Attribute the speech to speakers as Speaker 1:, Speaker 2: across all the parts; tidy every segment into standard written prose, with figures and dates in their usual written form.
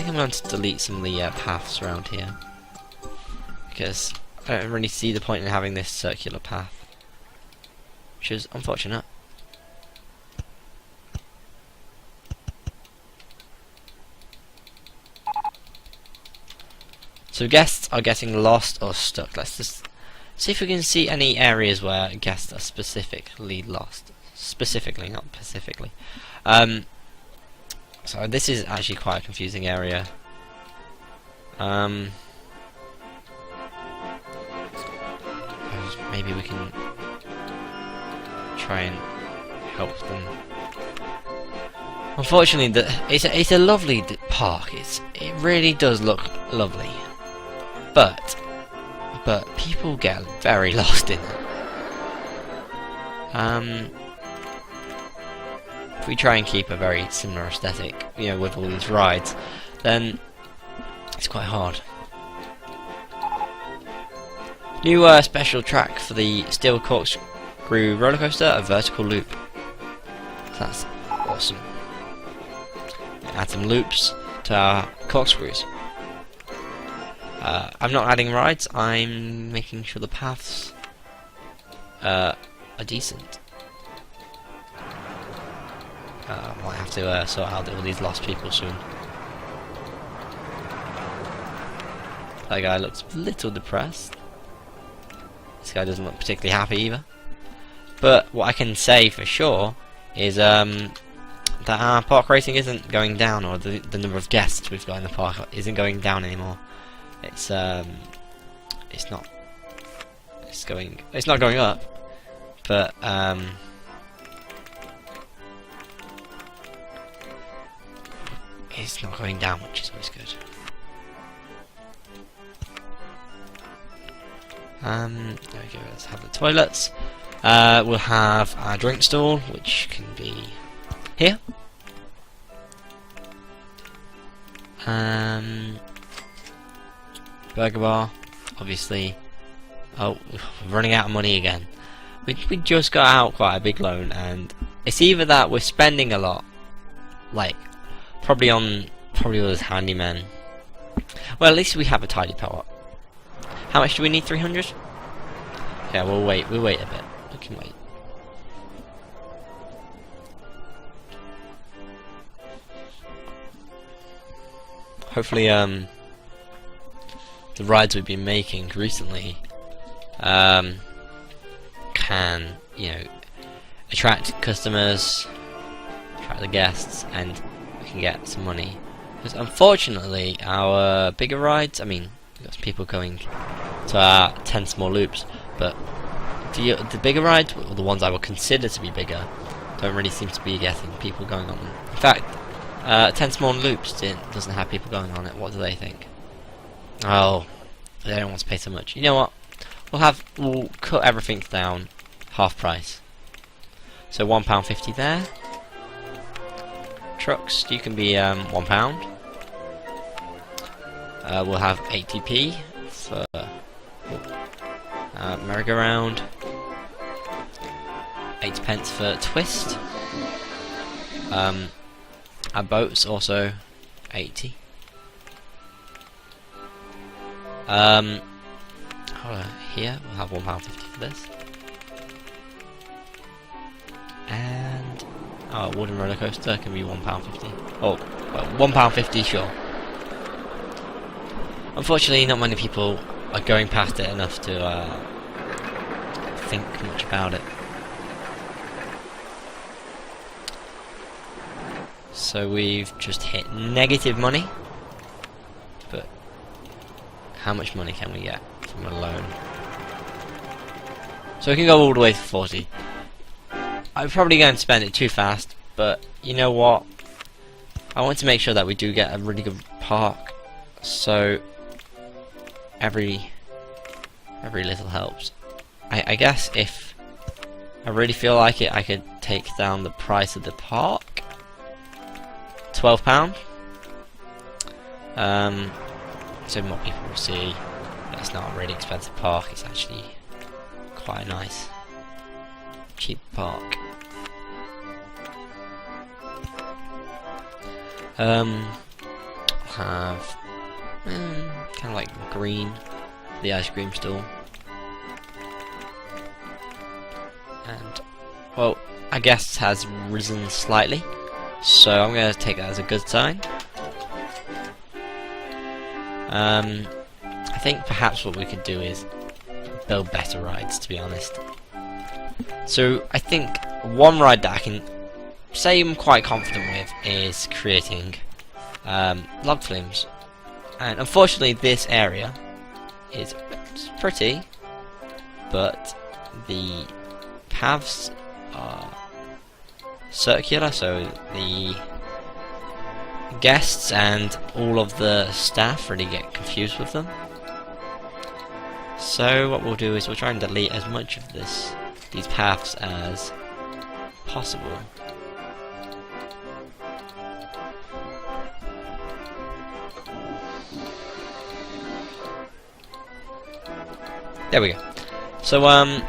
Speaker 1: think I'm going to delete some of the paths around here, because I don't really see the point in having this circular path, which is unfortunate. So guests are getting lost or stuck. Let's just see if we can see any areas where guests are specifically lost. Specifically, not specifically. So this is actually quite a confusing area. Maybe we can try and help them. Unfortunately, it's a lovely park. It really does look lovely. But people get very lost in it. If we try and keep a very similar aesthetic, you know, with all these rides, then it's quite hard. New special track for the steel corkscrew roller coaster, a vertical loop. That's awesome. Add some loops to our corkscrews. I'm not adding rides, I'm making sure the paths are decent. Might have to sort out all these lost people soon. That guy looks a little depressed. This guy doesn't look particularly happy either. But what I can say for sure is that our park rating isn't going down, or the number of guests we've got in the park isn't going down anymore. It's not going up, but it's not going down, which is always good. There we go, let's have the toilets. We'll have our drink stall, which can be here. Burger bar, obviously. Oh, we're running out of money again. We just got out quite a big loan, and it's either that we're spending a lot, like probably with this handyman. Well, at least we have a tidy pot. How much do we need? 300? Yeah, we'll wait a bit. We can wait. Hopefully, the rides we've been making recently can, you know, attract customers, attract the guests, and we can get some money. Because unfortunately, our bigger rides, I mean, we've got people going to our 10 small loops, but the bigger rides, or the ones I would consider to be bigger, don't really seem to be getting people going on them. In fact, 10 small loops doesn't have people going on it. What do they think? Oh, they don't want to pay so much. You know what? We'll cut everything down half price. So £1.50 there. Trucks, you can be £1. We'll have 80p for merry-go-round. 8p for twist. Our boats also 80. Here we'll have £1.50 for this. And our wooden roller coaster can be £1.50. Oh, well, £1.50 sure. Unfortunately, not many people are going past it enough to think much about it. So we've just hit negative money, but how much money can we get from a loan? So we can go all the way to 40. I'm probably going to spend it too fast, but you know what? I want to make sure that we do get a really good park, so every little helps. I guess if I really feel like it, I could take down the price of the park. £12. So more people will see that it's not a really expensive park. It's actually quite a nice, cheap park. have kind of like green, the ice cream stall. And, well, our guest has risen slightly, so I'm going to take that as a good sign. I think perhaps what we could do is build better rides, to be honest. So I think one ride that I can say I'm quite confident with is creating log flumes. And unfortunately this area is pretty, but the paths are circular, so the guests and all of the staff really get confused with them. So what we'll do is we'll try and delete as much of these paths as possible. There we go. So what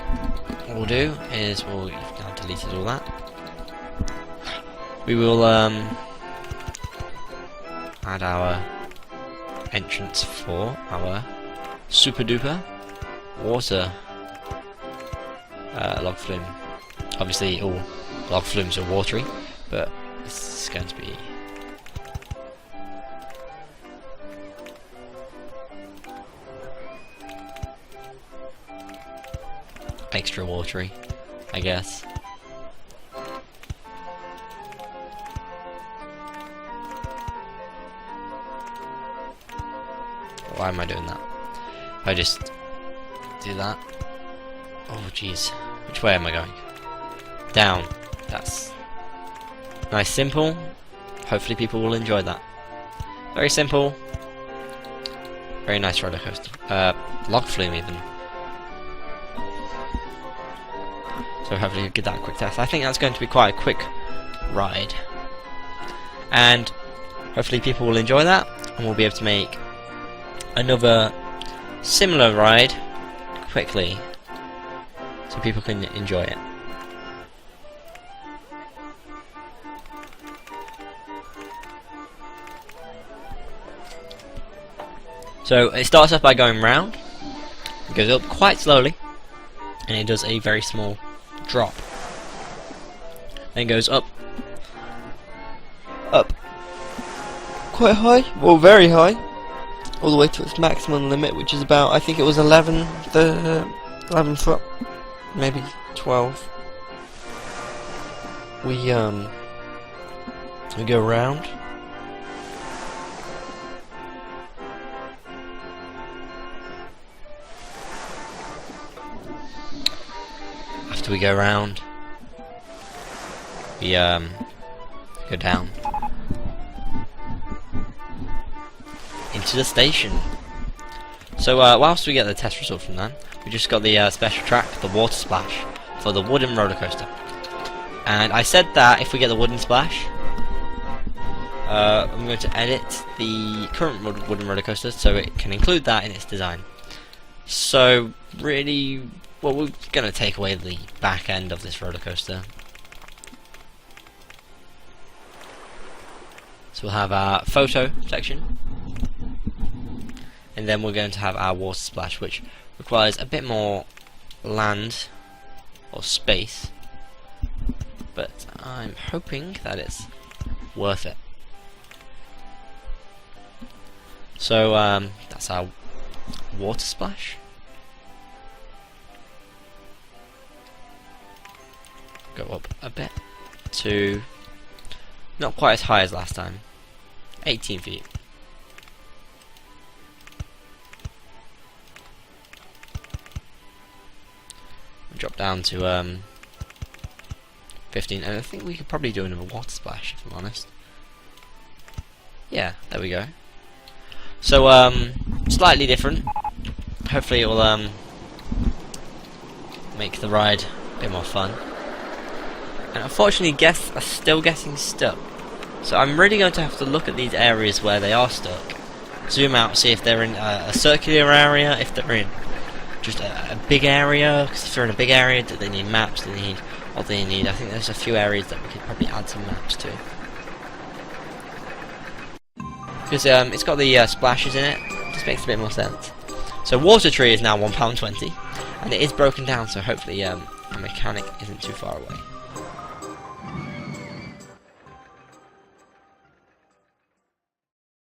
Speaker 1: we'll do is you've now deleted all that. We will add our entrance for our super duper water log flume. Obviously all log flumes are watery, but this is going to be extra watery, I guess. Why am I doing that? I just do that. Oh jeez. Which way am I going? Down. That's nice, simple. Hopefully people will enjoy that. Very simple. Very nice roller coaster. Log flume even. So hopefully we'll give that a quick test. I think that's going to be quite a quick ride. And hopefully people will enjoy that, and we'll be able to make another similar ride quickly so people can enjoy it. So it starts off by going round, it goes up quite slowly, and it does a very small drop. Then goes up quite high, well very high, all the way to its maximum limit, which is about, I think it was 11 foot, maybe 12. We go round. After we go round, we go down into the station. So whilst we get the test result from that, we just got the special track, the water splash, for the wooden roller coaster. And I said that if we get the wooden splash, I'm going to edit the current wooden roller coaster so it can include that in its design. So really, well, we're going to take away the back end of this roller coaster. So we'll have our photo section, and then we're going to have our water splash, which requires a bit more land or space, but I'm hoping that it's worth it. So that's our water splash. Go up a bit to not quite as high as last time, 18 feet. Drop down to 15, and I think we could probably do another water splash if I'm honest. Yeah, there we go. So slightly different. Hopefully it will make the ride a bit more fun. And unfortunately guests are still getting stuck. So I'm really going to have to look at these areas where they are stuck, zoom out, see if they're in a circular area, if they're in just a big area, because if they're in a big area, do they need maps, do they need what they need? I think there's a few areas that we could probably add some maps to. because it's got the splashes in it. Just makes a bit more sense. So Water Tree is now £1.20, and it is broken down, so hopefully a mechanic isn't too far away.